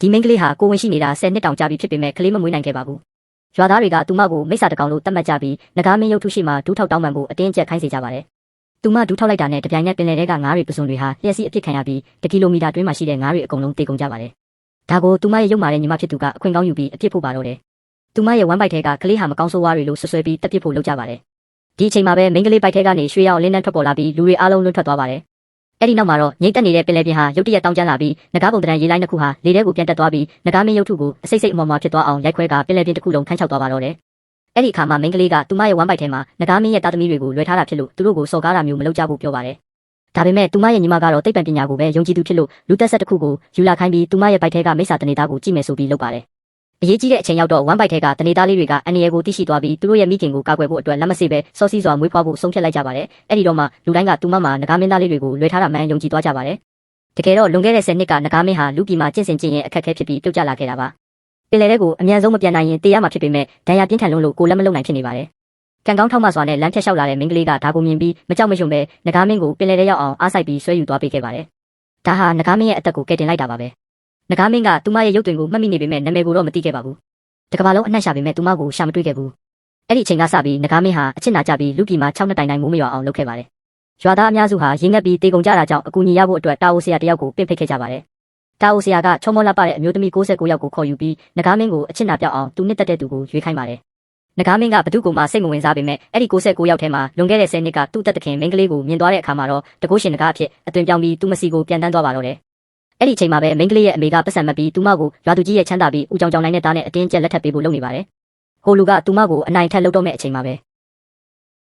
ဒီမိန်းကလေးဟာကိုဝင်ရှိနေတာ10နှစ်တောင်ကြာပြီဖြစ်ပေမဲ့ကလေးမမွေးနိုင်ခဲ့ပါဘူးရွာသားတွေကသူမကိုမိစ္ဆာတကောင်လို့တတ်မှတ်ကြပြီးနဂါမင်းရုပ်ထုရှိမှဒူးထောက်တောင်းပန်ဖို့အတင်းကျပ်ခိုင်းစေကြပါတယ်သူမဒူးထောက်လိုက်တာနဲ့တပြိုင်နက်ပင်လယ်ထဲကငါးတွေပစွန်တွေဟာလျှက်စီးအဖြစ်ခံရပြီး1 ကီလိုမီတာတွင်းမှာရှိတဲ့ငါးတွေအကုန်လုံးတေကုန်ကြပါတယ်ဒါကိုသူမရဲ့ရုပ်မာတဲ့ညီမဖြစ်သူကအခွင့်ကောင်းယူပြီးအပြစ်ဖို့ပါတော့တယ်သူမရဲ့ဝမ်းပိုက်ထဲကကလေးဟာမကောင်းဆိုးဝါးတွေလို့ဆွဆွဲပြီးတက်ပစ်ဖို့လုပ်ကြပါတယ်ဒီအချိန်မှာပဲမိန်းကလေးပိုက်ထဲကနေရွှေရောင်လင်းနှန်းထွက်ပေါ်လာပြီးလူတွေအားလုံးလွတ်ထွက်သွားပါတယ်အဲ့ဒီနောက်မှာတော့ငိမ့်တက်နေတဲ့ပင်လယ်ပြင်ဟာရုတ်တရက်တောင်းကျမ်းလာပြီးနဂါးပုံတရံရေလိုင်းတစ်ခုဟာလေထဲကိုပြန်တက်သွားပြီးနဂါးမင်းရုပ်ထုကိုအစိတ်စိတ်အမော်မော်ဖြစ်သွားအောင်ရိုက်ခွဲကပင်လယ်ပြင်တစ်ခုလုံးခန်းချောက်သွားပါတော့တယ်အဲ့ဒီအခါမှာမိန်းကလေးကသူမရဲ့ဝမ်းပိုက်ထဲမှာနဂါးမင်းရဲ့သားသမီးတွေကိုလွှဲထားတာဖြစ်လို့သူတို့ကိုစော်ကားတာမျိုးမလုပ်ကြဖို့ပြောပါတယ်ဒါပေမဲ့သူမရဲ့ညီမကတော့သိပ္ပံပညာကိုပဲယုံကြည်သူဖြစ်လို့လူသက်ဆက်တစ်ခုကိုယူလာခိုင်းပြီးသူမရဲ့ပိုက်ထဲကမိစ္ဆာတနေသားကိုကြည့်မယ်ဆိုပြီးလုပ်ပါတယ်အရေးကြီးတဲ့အချိန်ရောက်တော့ဝမ်းပိုက်ထဲကတနေသားလေးတွေကအန်ရီယယ်ကိုသိရှိသွားပြီးသူတို့ရဲ့မိခင်ကိုကာကွယ်ဖို့အတွက်လက်မစေပဲစောစီးစွာမွေးဖွားဖို့ဆုံးဖြတ်လိုက်ကြပါတယ်အဲ့ဒီတော့မှလူတိုင်းကသူမမှာနဂါးမင်းသားလေးတွေကိုလွှဲထားတာမှန်ယုံကြည်သွားကြပါတယ်တကယ်တော့လွန်ခဲ့တဲ့10နှစ်ကနဂါးမင်းဟာလူပြည်မှာကျင့်စဉ်ကျင့်ရင်အခက်အခဲဖြစ်ပြီးပြုတ်ကျလာခဲ့တာပါပင်လယ်ထဲကိုအမြန်ဆုံးမပြန်နိုင်ရင်တေးရမှာဖြစ်ပေမဲ့ဒဏ်ရာပြင်းထန်လို့ကိုလက်မလုံနိုင်ဖြစ်နေပါတယ်ကံကောင်းထောက်မစွာနဲ့လမ်းဖြတ်လျှောက်လာတဲ့မိန်းကလေးကဒါကိုမြင်ပြီးမကြောက်မရွံ့ပဲနဂါးမင်းကိုပင်လယ်ထဲရောက်အောင်အားစိုက်ပြီးဆွဲယူသွားပေးခဲ့ပါတယ်ဒါဟာနဂါးမင်းရဲ့အသက်ကိုကယ်တင်လိုက်တာပါပဲနဂါးမင်းကသူမရဲ့ရုပ်သွင်းကိုမှတ်မိနေပေမဲ့နာမည်ကိုတော့မသိခဲ့ပါဘူးတကဘာလုံးအနှံ့ရှာပေမဲ့သူမကိုရှာမတွေ့ခဲ့ဘူးအဲ့ဒီအချိန်ကစပြီးနဂါးမင်းဟာအချစ်နာကြပြီးလူပြည်မှာ6နှစ်တိုင်မိုးမရွာအောင်လုပ်ခဲ့ပါတယ်ရွာသားအများစုဟာရင်းငတ်ပြီးတေကုန်ကြတာကြောင့်အကူအညီရဖို့အတွက်တာအိုဆရာတယောက်ကိုပင့်ဖိတ်ခဲ့ကြပါတယ်တာအိုဆရာကချောမောလှပတဲ့အမျိုးသမီး69ယောက်ကိုခေါ်ယူပြီးနဂါးမင်းကိုအချစ်နာပြောက်အောင်သူနှစ်သက်တဲ့သူကိုရွေးခိုင်းပါတယ်နဂါးမင်းကဘသူ့ကိုမှစိတ်မဝင်စားပေမဲ့အဲ့ဒီ69ယောက်ထဲမှာလွန်ခဲ့တဲ့10နှစ်ကသူ့တက်တခင်မိန်းကလေးကိုမြင်သွားတဲ့အခါမှာတော့တကုရှင်နဂါးအဖြစ်အသွင်ပြောင်းပြီးသူ့မစီကိုပြန်တန်းသွားပါတော့တယ်အဲ့ဒီအချိန်မှာပဲမိန်းကလေးရဲ့အမေကပတ်စံမပြီးသူမကိုရွာသူကြီးရဲ့ချမ်းသာပြီးဦးကြောင်ကြောင်နိုင်တဲ့သားနဲ့အတင်းကျပ်လက်ထပ်ပေးဖို့လုပ်နေပါတယ်ဟိုလူကသူမကိုအနိုင်ထက်လုပ်တော့မဲ့အချိန်မှာပဲ